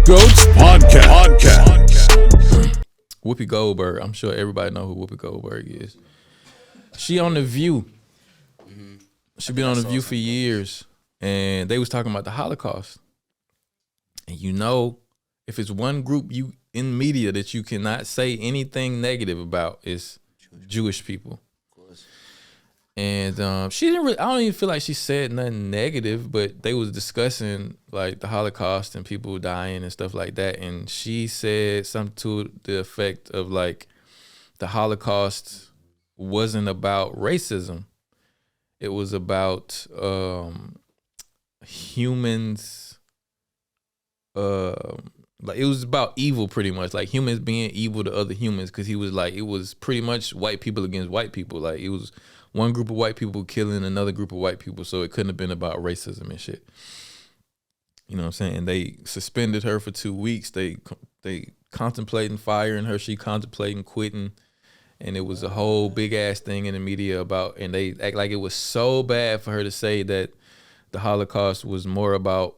Goats Podcast. Whoopi Goldberg. I'm sure everybody know who Whoopi Goldberg is. She on The View. She been on The View for years. And they was talking about the Holocaust. And you know, if it's one group you in media that you cannot say anything negative about, it's Jewish people. And she didn't really, I don't even feel like she said nothing negative, but they was discussing like the Holocaust and people dying and stuff like that. And she said something to the effect of like the Holocaust wasn't about racism. It was about humans, like it was about evil pretty much, like humans being evil to other humans, because he was like, it was pretty much white people against white people. Like it was one group of white people killing another group of white people, so it couldn't have been about racism and shit. You know what I'm saying? And they suspended her for 2 weeks. They contemplating firing her. She contemplating quitting. And it was a whole big ass thing in the media about, and they act like it was so bad for her to say that the Holocaust was more about,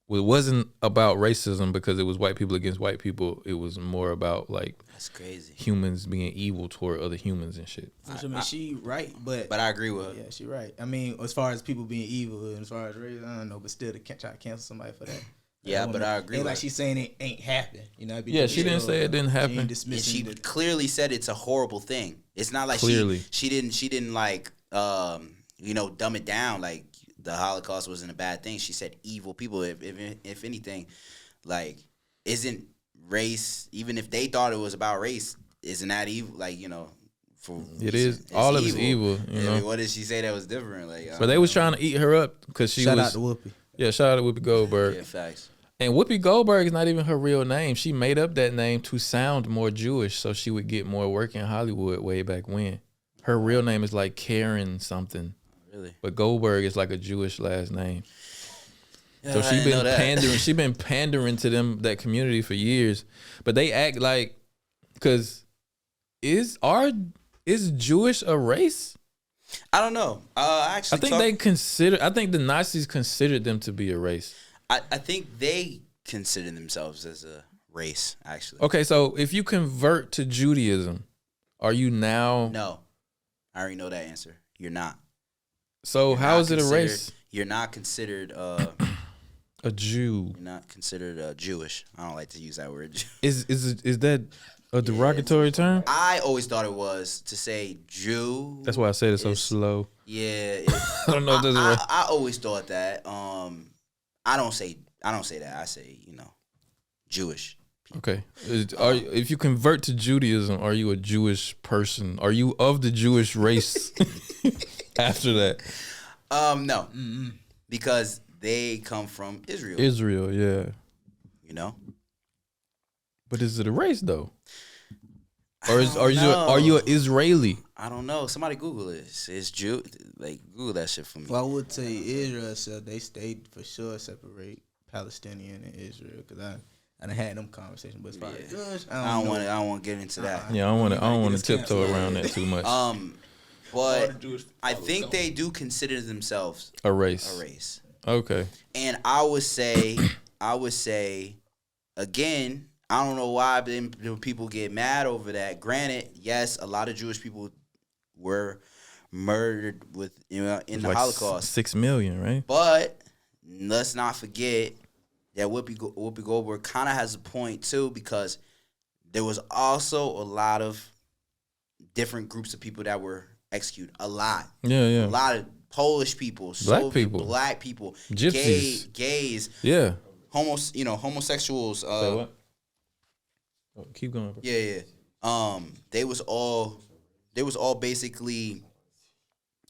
well, it wasn't about racism because it was white people against white people. It was more about like, that's crazy, humans being evil toward other humans and shit. I mean, she right, but I agree with her. Yeah, she right. I mean, as far as people being evil and as far as race, I don't know, but still to try to cancel somebody for that. Yeah, but I agree. Like she's saying it ain't happened. You know? Yeah, she didn't say it didn't happen. And she clearly said it's a horrible thing. It's not like she didn't like dumb it down like the Holocaust wasn't a bad thing. She said evil people. If anything, like isn't race, even if they thought it was about race, isn't that evil? Like it's all of it's evil. You know? I mean, what did she say that was different? Like, but they was trying to eat her up because she shout out to Whoopi. Yeah, shout out to Whoopi Goldberg. Yeah, facts. And Whoopi Goldberg is not even her real name. She made up that name to sound more Jewish so she would get more work in Hollywood way back when. Her real name is like Karen something. Really? But Goldberg is like a Jewish last name. Yeah, so she been pandering. She been pandering to that community for years. But they act like, because is Jewish a race? I don't know. Actually, I think the Nazis considered them to be a race. I think they consider themselves as a race, actually. Okay, so if you convert to Judaism, are you now? No, I already know that answer. You're not. So how is it a race? You're not considered a Jew. You're not considered Jewish. I don't like to use that word. Is that a derogatory term? I always thought it was to say Jew. That's why I said it so slow. Yeah, I don't know if that's right. I always thought that. I don't say that. I say Jewish people. Okay. If you convert to Judaism, are you a Jewish person? Are you of the Jewish race after that? No, because they come from Israel. Israel, yeah. You know. But is it a race though? Or are you an Israeli? I don't know. Somebody Google it. It's Jew. Like Google that shit for me. Well, I would say Israel, so they stayed for sure separate Palestinian and Israel, because I done had them conversations. But as far as Jewish, I don't want to get into that. Yeah, I don't want to tiptoe around that too much. But I think they do consider themselves a race. A race. Okay. And I would say again, I don't know why people get mad over that. Granted, yes, a lot of Jewish people were murdered in the Holocaust. 6 million, right? But let's not forget that Whoopi Goldberg kind of has a point too, because there was also a lot of different groups of people that were executed. A lot. Yeah. A lot of Polish people, black people, gypsies, gays. Yeah. Homosexuals. Say what? Keep going, bro. Yeah. They was all basically,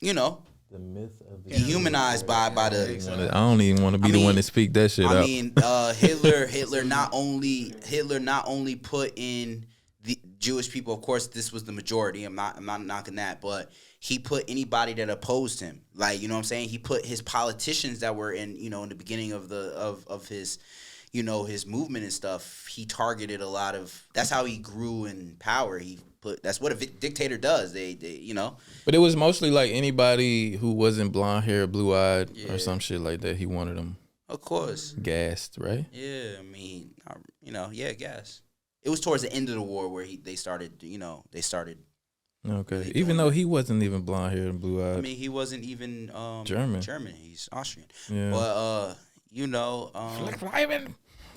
the myth of the dehumanized by the. I don't even want to be the one to speak that shit out. I mean, Hitler not only put in the Jewish people. Of course, this was the majority. I'm not knocking that, but he put anybody that opposed him. Like, you know what I'm saying? He put his politicians that were in the beginning of his his movement and stuff. He targeted a lot of. That's how he grew in power. That's what a dictator does. They But it was mostly like anybody who wasn't blonde hair, blue eyed, or some shit like that. He wanted them. Of course. Gassed, right? Yeah, I mean, gas. It was towards the end of the war where they started. Okay. Even though he wasn't even blonde hair and blue eyed. I mean, he wasn't even German. He's Austrian. Yeah. But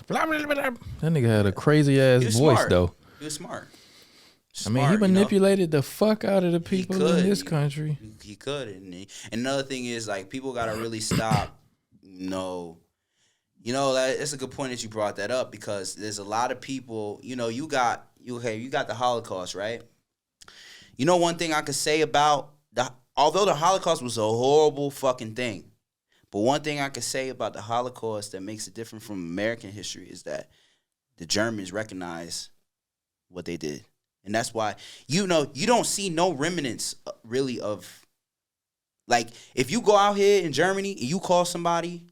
that nigga had a crazy ass voice smart. though. He was smart. I mean, he manipulated the fuck out of the people in this country. He could, and another thing is like people gotta really stop. It's a good point that you brought that up because there's a lot of people. You got the Holocaust, right? One thing I could say about although the Holocaust was a horrible fucking thing, but one thing I could say about the Holocaust that makes it different from American history is that the Germans recognize what they did. And that's why, you don't see no remnants really of, like, if you go out here in Germany and you call somebody,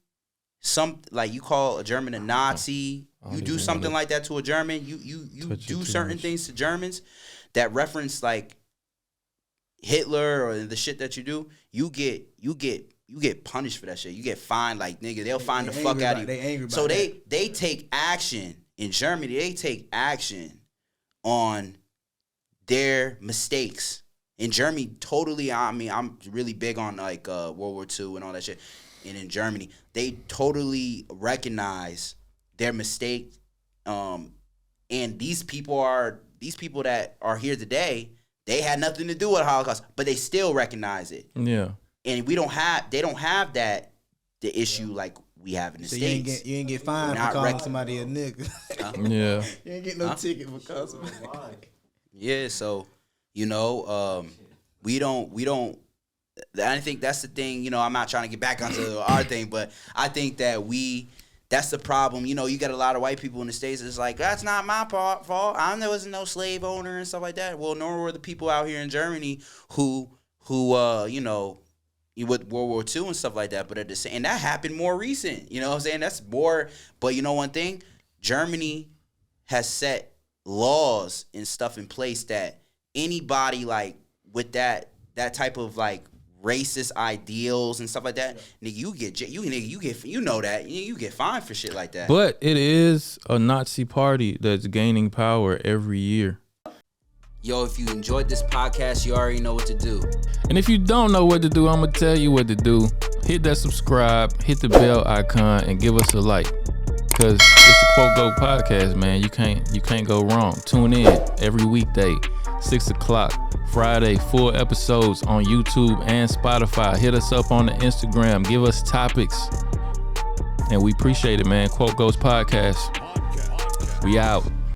you call a German a Nazi, you do something like that to a German, you do certain things to Germans that reference, like, Hitler or the shit that you do, you get punished for that shit. You get fined, like, nigga, they'll find the fuck out of you. They angry about so that. they take action in Germany. They take action on their mistakes. In Germany, totally, I mean, I'm really big on, like, World War II and all that shit. And in Germany, they totally recognize their mistake. And these people that are here today, they had nothing to do with the Holocaust, but they still recognize it. Yeah. And they don't have the issue like we have in the States. You ain't get fined for calling somebody a nigga. Yeah. You ain't get no ticket for calling somebody. Yeah, so, we don't, I think that's the thing, I'm not trying to get back onto our thing, but I think that that's the problem. You got a lot of white people in the States that's like, that's not my fault. There wasn't no slave owner and stuff like that. Well, nor were the people out here in Germany who with World War II and stuff like that. But and that happened more recent. You know what I'm saying? That's more. But you know one thing? Germany has set laws and stuff in place that anybody like with that type of like racist ideals and stuff like that, nigga, you get fined for shit like that. But it is a Nazi party that's gaining power every year. Yo, if you enjoyed this podcast, you already know what to do. And if you don't know what to do, I'm gonna tell you what to do. Hit that subscribe, hit the bell icon, and give us a like. Cause it's the Quote Go podcast, man. You can't go wrong. Tune in every weekday, 6 o'clock. Friday, full episodes on YouTube and Spotify. Hit us up on the Instagram. Give us topics. And we appreciate it, man. Quote Goes Podcast. We out.